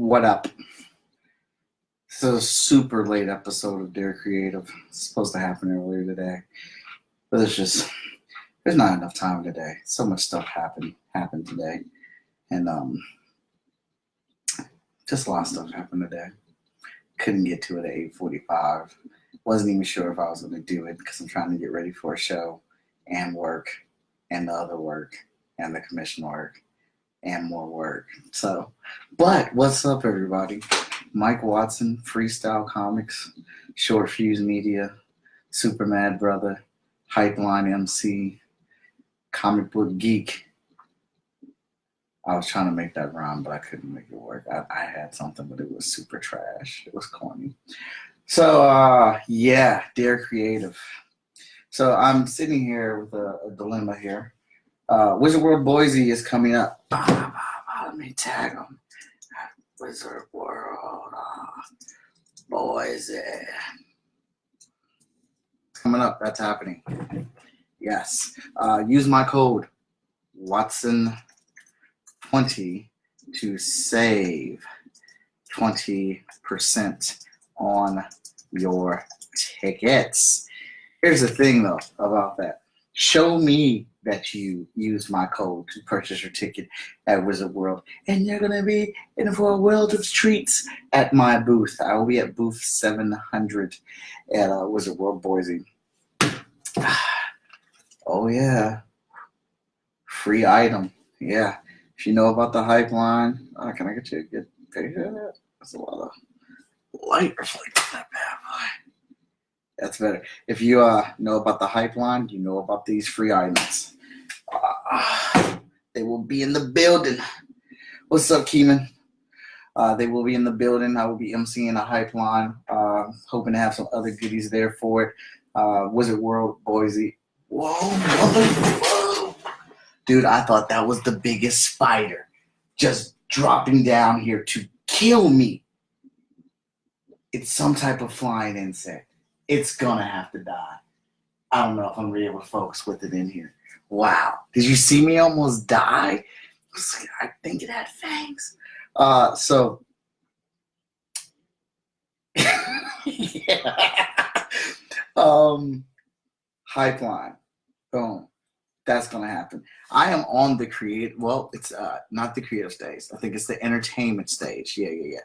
What up? This is a super late episode of Dear Creative. It's supposed to happen earlier today, but there's not enough time today. So much stuff happened today, and just a lot of stuff happened today. Couldn't get to it at 8:45. Wasn't even sure if I was going to do it because I'm trying to get ready for a show and work and the other work and the commission work and more work. But what's up, everybody? Mike Watson, Freestyle Komics, Short Fuse Media, Super Mad Brotha, Hypeline MC, Comic Book Geek. I was trying to make that rhyme, but I couldn't make it work. I had something, but it was super trash. It was corny. So, yeah, Dear Creative. So I'm sitting here with a dilemma here. Wizard World Boise is coming up. Let me tag them. Wizard World Boise. It's coming up. That's happening. Yes. Use my code Watson20 to save 20% on your tickets. Here's the thing, though, about that. Show me that you use my code to purchase your ticket at Wizard World, and you're going to be in for a world of treats at my booth. I will be at booth 700 at Wizard World Boise. Oh, yeah. Free item. Yeah. If you know about the hype line, can I get you a good picture of that? That's a lot of light reflecting that bad boy. That's better. If you know about the hype line, you know about these free items. They will be in the building. What's up, Keeman? They will be in the building. I will be emceeing a hype line. Hoping to have some other goodies there for it. Wizard World Boise. Whoa. Dude, I thought that was the biggest spider just dropping down here to kill me. It's some type of flying insect. It's gonna have to die. I don't know if I'm gonna be able to focus with it in here. Wow. Did you see me almost die? I think it had fangs. Hype line. Boom. That's gonna happen. I am on the creative. Well, it's not the creative stage. I think it's the entertainment stage. Yeah.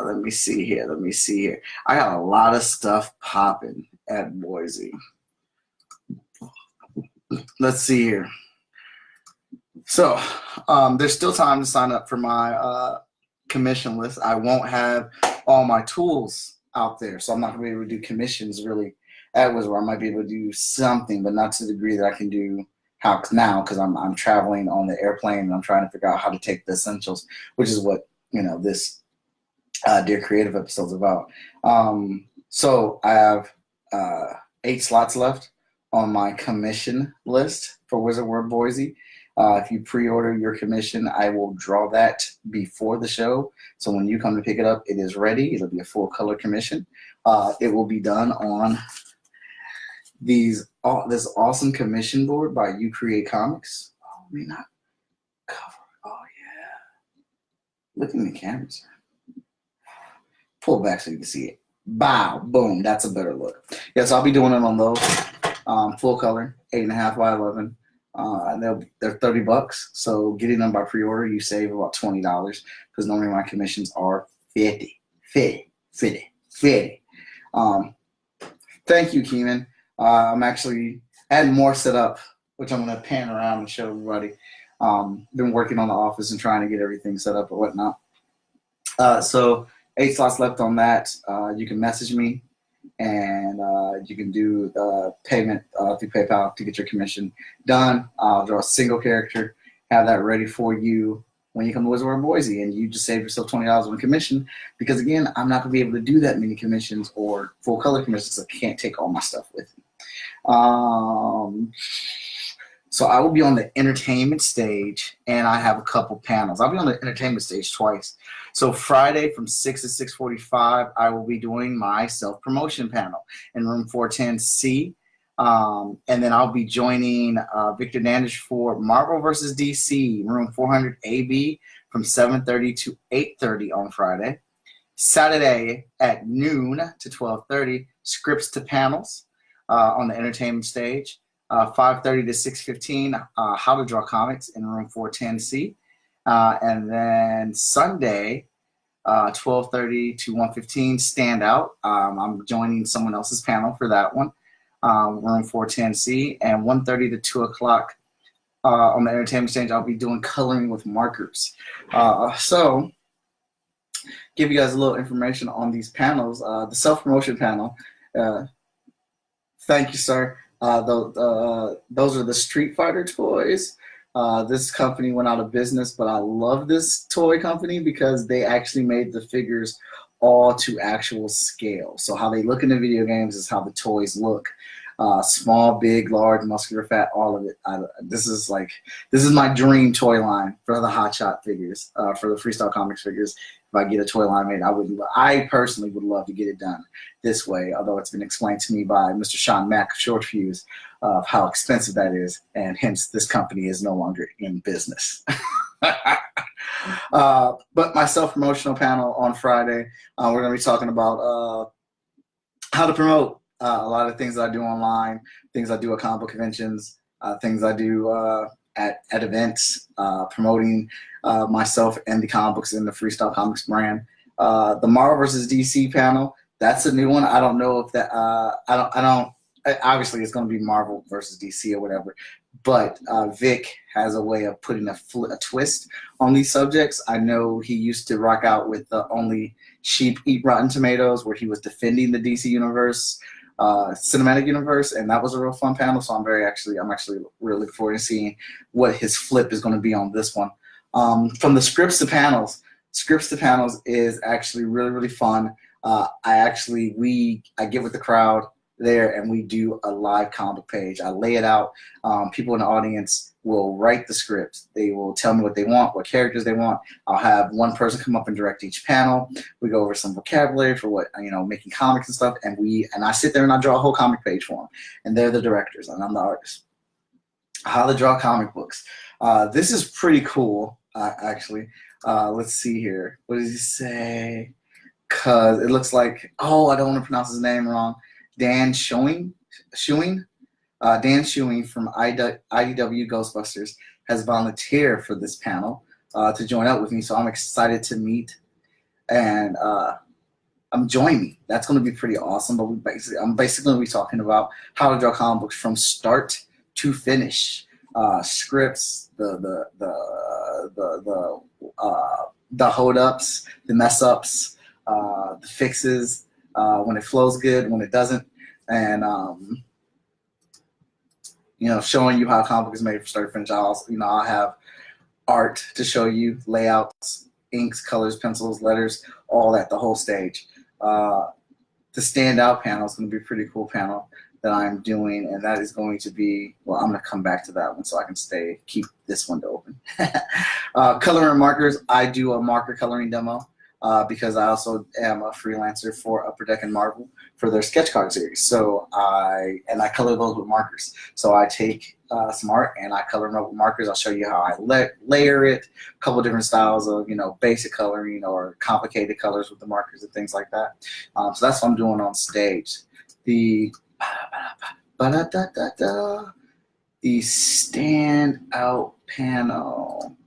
Let me see here. I got a lot of stuff popping at Boise. Let's see here. So, there's still time to sign up for my commission list. I won't have all my tools out there, so I'm not gonna be able to do commissions really at Wizard. I might be able to do something, but not to the degree that I can do now because I'm traveling on the airplane and I'm trying to figure out how to take the essentials, which is what this Dear Creative episode's about. So I have 8 slots left on my commission list for Wizard World Boise. If you pre-order your commission, I will draw that before the show. So when you come to pick it up, it is ready. It'll be a full color commission. It will be done on this awesome commission board by You Create Comics. Oh, we not cover. Oh yeah. Look in the cameras. Pull back so you can see it. Bow, boom. That's a better look. Yes, I'll be doing it on those. Full color, 8.5 by 11. They're $30. So getting them by pre-order, you save about $20 because normally my commissions are 50. Thank you, Keeman. I'm actually had more set up, which I'm going to pan around and show everybody. Been working on the office and trying to get everything set up and whatnot. So 8 slots left on that. You can message me, and you can do the payment through PayPal to get your commission done. I'll draw a single character, have that ready for you when you come to Wizard World Boise, and you just save yourself $20 on commission because, again, I'm not going to be able to do that many commissions or full color commissions. So I can't take all my stuff with me. So I will be on the entertainment stage, and I have a couple panels. I'll be on the entertainment stage twice. So Friday from 6 to 6:45, I will be doing my self-promotion panel in room 410C. And then I'll be joining Victor Nandish for Marvel versus DC, room 400 AB from 7:30 to 8:30 on Friday. Saturday at noon to 12:30, scripts to panels on the entertainment stage. 5:30 to 6:15, how to draw comics in room 410C. And then Sunday, 12:30 to 1:15, stand out. I'm joining someone else's panel for that one, room 410C. And 1:30 to 2 o'clock on the entertainment stage, I'll be doing coloring with markers. So, give you guys a little information on these panels. The self-promotion panel, thank you, sir. Those are the Street Fighter toys. This company went out of business, but I love this toy company because they actually made the figures all to actual scale. So how they look in the video games is how the toys look. Small, big, large, muscular, fat, all of it. This is my dream toy line for the Hotshot figures, for the Freestyle Komics figures. If I get a toy line made, I personally would love to get it done this way, although it's been explained to me by Mr. Sean Mack of Short Fuse of how expensive that is, and hence this company is no longer in business. But my self-promotional panel on Friday, we're going to be talking about how to promote a lot of things that I do online, things I do at comic book conventions, things I do at events, promoting myself and the comic books in the Freestyle Komics brand. The Marvel versus DC panel, that's a new one. I don't know if that, obviously it's going to be Marvel versus DC or whatever, but Vic has a way of putting a twist on these subjects. I know he used to rock out with the Only Sheep Eat Rotten Tomatoes, where he was defending the DC universe, cinematic universe, and that was a real fun panel. So I'm actually really looking forward to seeing what his flip is going to be on this one. From the scripts to panels is actually really, really fun. I get with the crowd there and we do a live comic page. I lay it out. People in the audience will write the script. They will tell me what they want, what characters they want. I'll have one person come up and direct each panel. We go over some vocabulary for what, making comics and stuff, and I sit there and I draw a whole comic page for them, and they're the directors and I'm the artist. How to draw comic books. This is pretty cool, actually. Let's see here. What does he say? Because it looks like, I don't want to pronounce his name wrong. Dan Schuing from IDW Ghostbusters has volunteered for this panel to join up with me. So I'm excited to meet and join me. That's going to be pretty awesome. But I'm basically going to be talking about how to draw comic books from start to finish. Scripts, the hold-ups, the mess-ups, the fixes, when it flows good, when it doesn't, and showing you how a comic book is made from start to finish. I'll have art to show you, layouts, inks, colors, pencils, letters, all that, the whole stage. The standout panel is going to be a pretty cool panel that I'm doing, and that is going to be, well, I'm going to come back to that one so I can keep this window open. Coloring markers, I do a marker coloring demo. Because I also am a freelancer for UpperDeck and Marvel for their sketch card series. So I color those with markers. So I take some art and I color them up with markers. I'll show you how I layer it, a couple different styles of basic coloring or complicated colors with the markers and things like that. So that's what I'm doing on stage. The standout panel.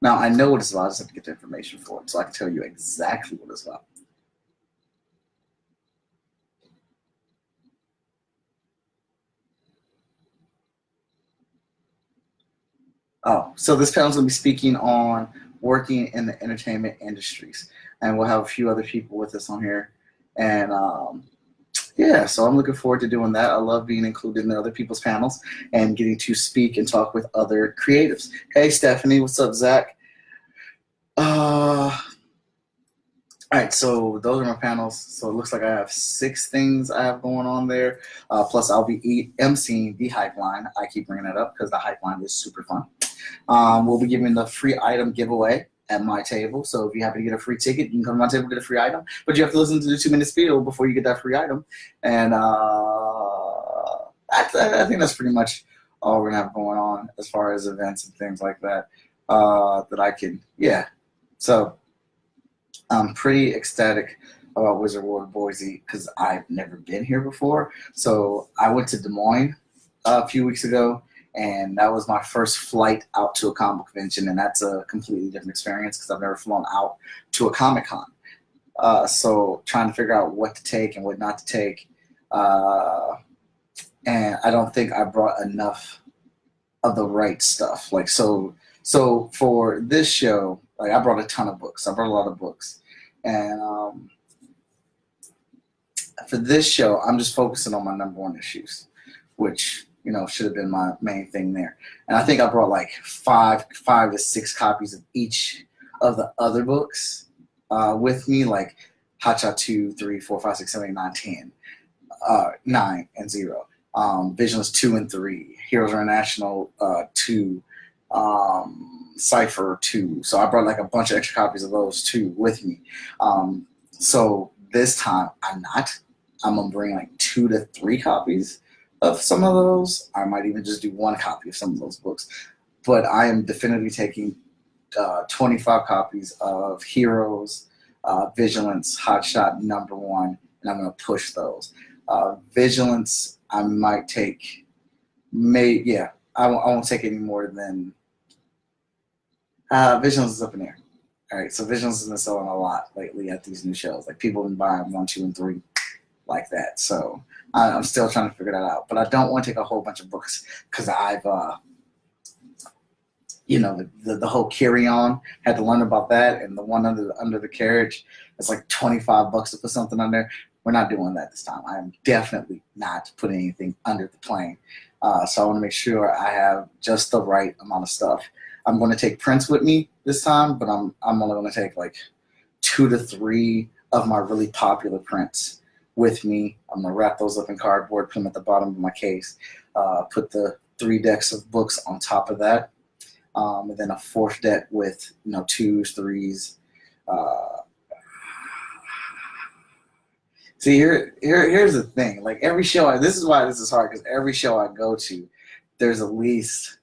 Now, I know what it's about. I just have to get the information for it so I can tell you exactly what it's about. So this panel is going to be speaking on working in the entertainment industries. And we'll have a few other people with us on here. And yeah, so I'm looking forward to doing that. I love being included in other people's panels and getting to speak and talk with other creatives. Hey, Stephanie. What's up, Zach? All right, so those are my panels. So it looks like I have 6 things I have going on there. Plus, I'll be emceeing the hype line. I keep bringing that up because the hype line is super fun. We'll be giving the free item giveaway at my table. So if you happen to get a free ticket, you can come to my table and get a free item. But you have to listen to the 2-minute spiel before you get that free item. And I think that's pretty much all we're going to have going on as far as events and things like that. that I can, yeah. So I'm pretty ecstatic about Wizard World Boise because I've never been here before. So I went to Des Moines a few weeks ago, and that was my first flight out to a comic convention, and that's a completely different experience because I've never flown out to a Comic-Con. So trying to figure out what to take and what not to take. And I don't think I brought enough of the right stuff. Like, so for this show, like, I brought a ton of books. I brought a lot of books. And for this show, I'm just focusing on my #1 issues, which, you know, should have been my main thing there. And I think I brought like five to six copies of each of the other books with me, like Hotshot 2, 3, 4, 5, 6, 7, 8, 9, 10, 9, and 0. Vigilance 2 and 3, Heroes International 2, Cypher 2. So I brought like a bunch of extra copies of those too with me. So this time I'm gonna bring like 2 to 3 copies of some of those. I might even just do 1 copy of some of those books. But I am definitively taking 25 copies of Heroes, Vigilance, Hotshot #1, and I'm gonna push those. Vigilance, I might take, I won't take any more than, Vigilance is up in there. All right, so Vigilance has been selling a lot lately at these new shows. Like, people have been buying 1, 2, and 3 like that. So I'm still trying to figure that out. But I don't want to take a whole bunch of books because I've, you know, the whole carry-on, had to learn about that, and the one under the carriage, it's like $25 to put something on there. We're not doing that this time. I'm definitely not putting anything under the plane. So I want to make sure I have just the right amount of stuff. I'm going to take prints with me this time, but I'm only going to take like 2 to 3 of my really popular prints with me. I'm going to wrap those up in cardboard, put them at the bottom of my case, put the 3 decks of books on top of that, and then a 4th deck with, you know, 2s, 3s. See, here's the thing. Like, every show, this is why this is hard, because every show I go to, there's at least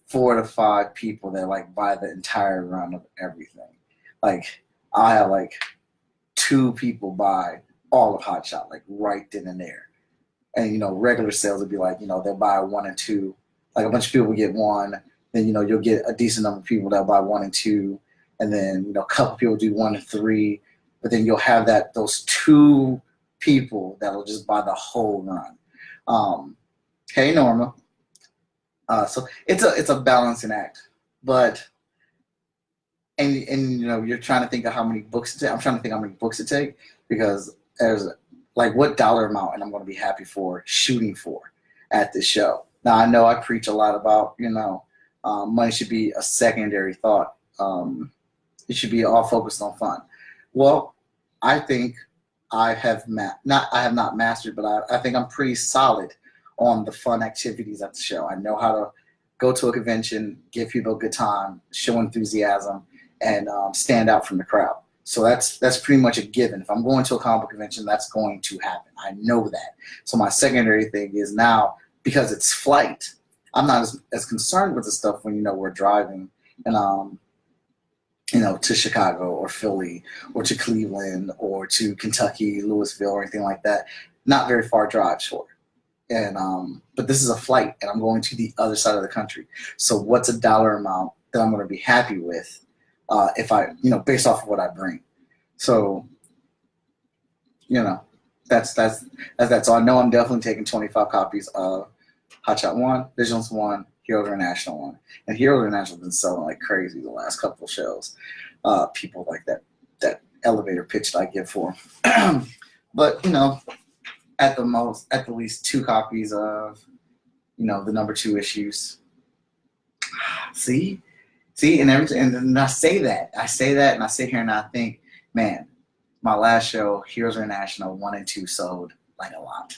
4 to 5 people that like buy the entire run of everything. Like, I have like 2 people buy all of Hotshot, like right then and there. And, you know, regular sales would be like, you know, they'll buy 1 and 2. Like, a bunch of people get 1, then, you know, you'll get a decent number of people that'll buy 1 and 2, and then, you know, a couple people do 1 and 3. But then you'll have those 2 people that'll just buy the whole run. Hey, Norma. So it's a balancing act, but and you know, you're trying to think of how many books to take. I'm trying to think how many books to take, because there's like, what dollar amount, and I'm going to be happy for shooting for at this show. Now, I know I preach a lot about, you know, money should be a secondary thought. It should be all focused on fun. Well, I think I have not mastered, but I think I'm pretty solid on the fun activities at the show. I know how to go to a convention, give people a good time, show enthusiasm, and stand out from the crowd. So that's pretty much a given. If I'm going to a comic book convention, that's going to happen. I know that. So my secondary thing is, now, because it's flight, I'm not as concerned with the stuff when, you know, we're driving and you know, to Chicago or Philly or to Cleveland or to Kentucky, Louisville, or anything like that. Not very far drives for it. And but this is a flight, and I'm going to the other side of the country. So what's a dollar amount that I'm going to be happy with if I, you know, based off of what I bring? So, you know, that's that. So I know I'm definitely taking 25 copies of Hotshot 1, Vigilance 1, Hero International 1. And Hero International has been selling like crazy the last couple of shows. People like that elevator pitch that I give for them. But, you know, at the least 2 copies of, you know, the #2 issues. See, and everything. And I say that, and I sit here and I think, man, my last show, Heroes International 1 and 2, sold like a lot.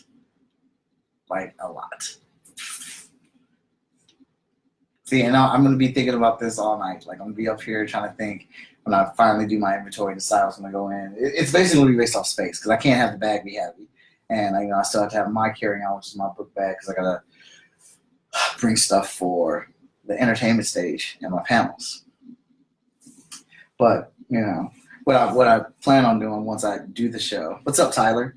See, and I'm going to be thinking about this all night. Like, I'm going to be up here trying to think when I finally do my inventory and decide what's going to go in. It's basically going to be based off space, because I can't have the bag be heavy. And, you know, I still have to have my carry-on, which is my book bag, because I got to bring stuff for, the entertainment stage and my panels. But you know, what I plan on doing once I do the show. What's up, Tyler?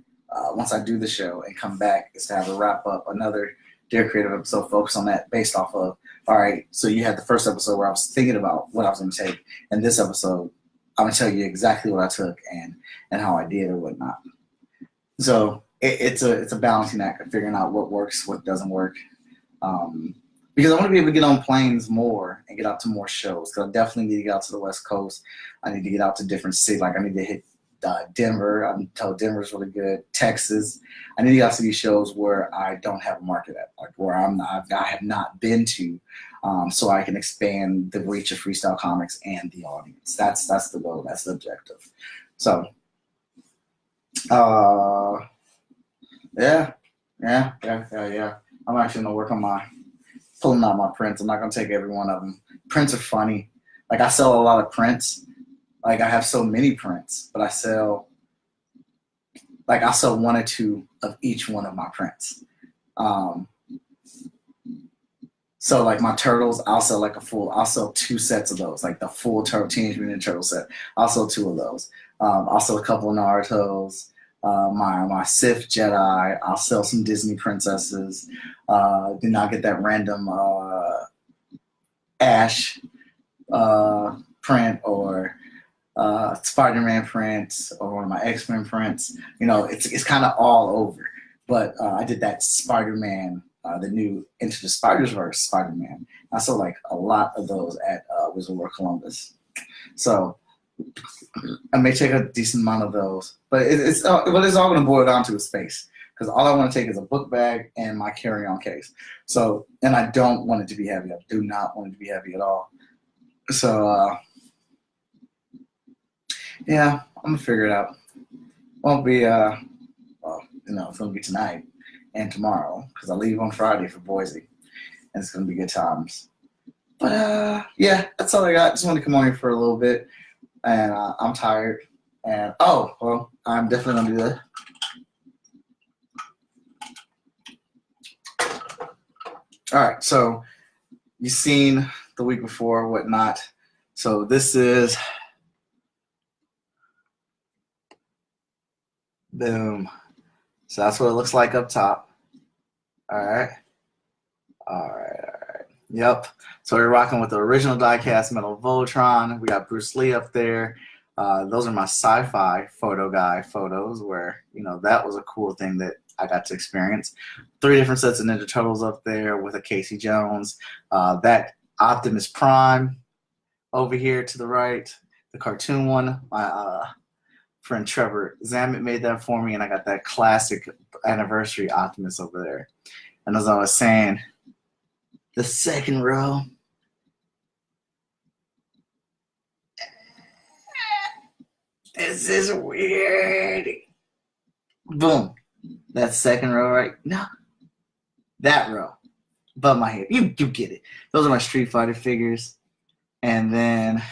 Once I do the show and come back, is to have a wrap up another Dear Creative episode focused on that, based off of, all right, so you had the first episode where I was thinking about what I was going to take, and this episode I'm going to tell you exactly what I took and how I did or whatnot. So it's a balancing act of figuring out what works, what doesn't work. Because I want to be able to get on planes more and get out to more shows. Because I definitely need to get out to the West Coast. I need to get out to different cities. Like I need to hit Denver. I'm told Denver's really good. Texas. I need to get out to these shows where I don't have a market at, like where I have not been to, so I can expand the reach of Freestyle Komics and the audience. That's the goal. That's the objective. So, yeah. I'm actually gonna work on pulling out my prints. I'm not gonna take every one of them. Prints are funny. Like I sell a lot of prints. Like I have so many prints, but I'll sell one or two of each one of my prints. So like my turtles, I'll sell 2 sets of those, like the full Teenage Mutant Ninja Turtle set. I'll sell 2 of those. I'll sell a couple of Narutos, my Sith Jedi. I'll sell some Disney princesses. Then I'll get that random Ash print or Spider-Man prints or one of my X-Men prints. You know, it's kind of all over. But I did that Spider-Man, the new Into the Spider-Verse Spider-Man. I saw like a lot of those at Wizard World Columbus. So I may take a decent amount of those. But it's all going to boil down to is space. Because all I want to take is a book bag and my carry-on case. So, and I don't want it to be heavy. I do not want it to be heavy at all. So, yeah, I'm gonna figure it out. Won't be, well, you know, it's gonna be tonight and tomorrow because I leave on Friday for Boise, and it's gonna be good times. But yeah, that's all I got. Just wanted to come on here for a little bit, and I'm tired. And well, I'm definitely gonna do that. All right, so you've seen the week before, whatnot. So this is. Boom. So that's what it looks like up top. All right. Yep. So we're rocking with the original diecast metal Voltron. We got Bruce Lee up there. Those are my sci-fi photo guy photos where, you know, that was a cool thing that I got to experience. 3 different sets of Ninja Turtles up there with a Casey Jones. That Optimus Prime over here to the right, the cartoon one. My friend Trevor Zamet made that for me, and I got that classic anniversary Optimus over there. And as I was saying, the second row, this is weird. Boom. That second row, right? No, that row above my head. You get it. Those are my Street Fighter figures. And then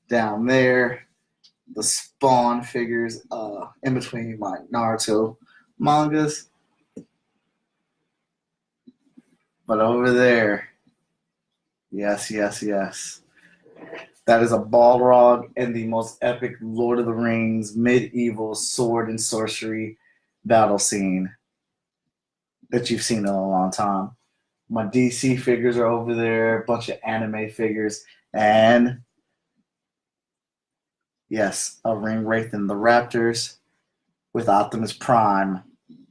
down there, the Spawn figures in between my Naruto mangas. But over there, yes. That is a Balrog in the most epic Lord of the Rings medieval sword and sorcery battle scene that you've seen in a long time. My DC figures are over there, a bunch of anime figures, and yes, a Ring Wraith and the Raptors with Optimus Prime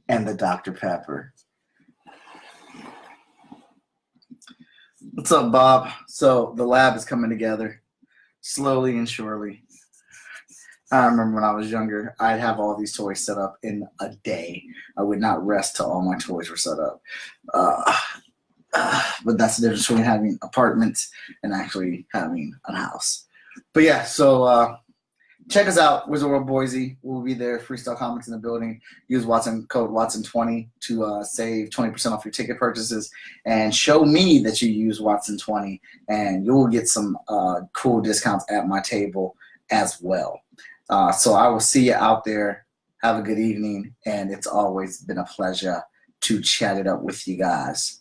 and the Dr. Pepper. What's up, Bob? So the lab is coming together slowly and surely. I remember when I was younger, I'd have all these toys set up in a day. I would not rest till all my toys were set up. But that's the difference between having apartments and actually having a house. But yeah, so check us out, Wizard World Boise. We'll be there, Freestyle Komics in the building. Use code Watson20 to save 20% off your ticket purchases. And show me that you use Watson20, and you will get some cool discounts at my table as well. So I will see you out there. Have a good evening, and it's always been a pleasure to chat it up with you guys.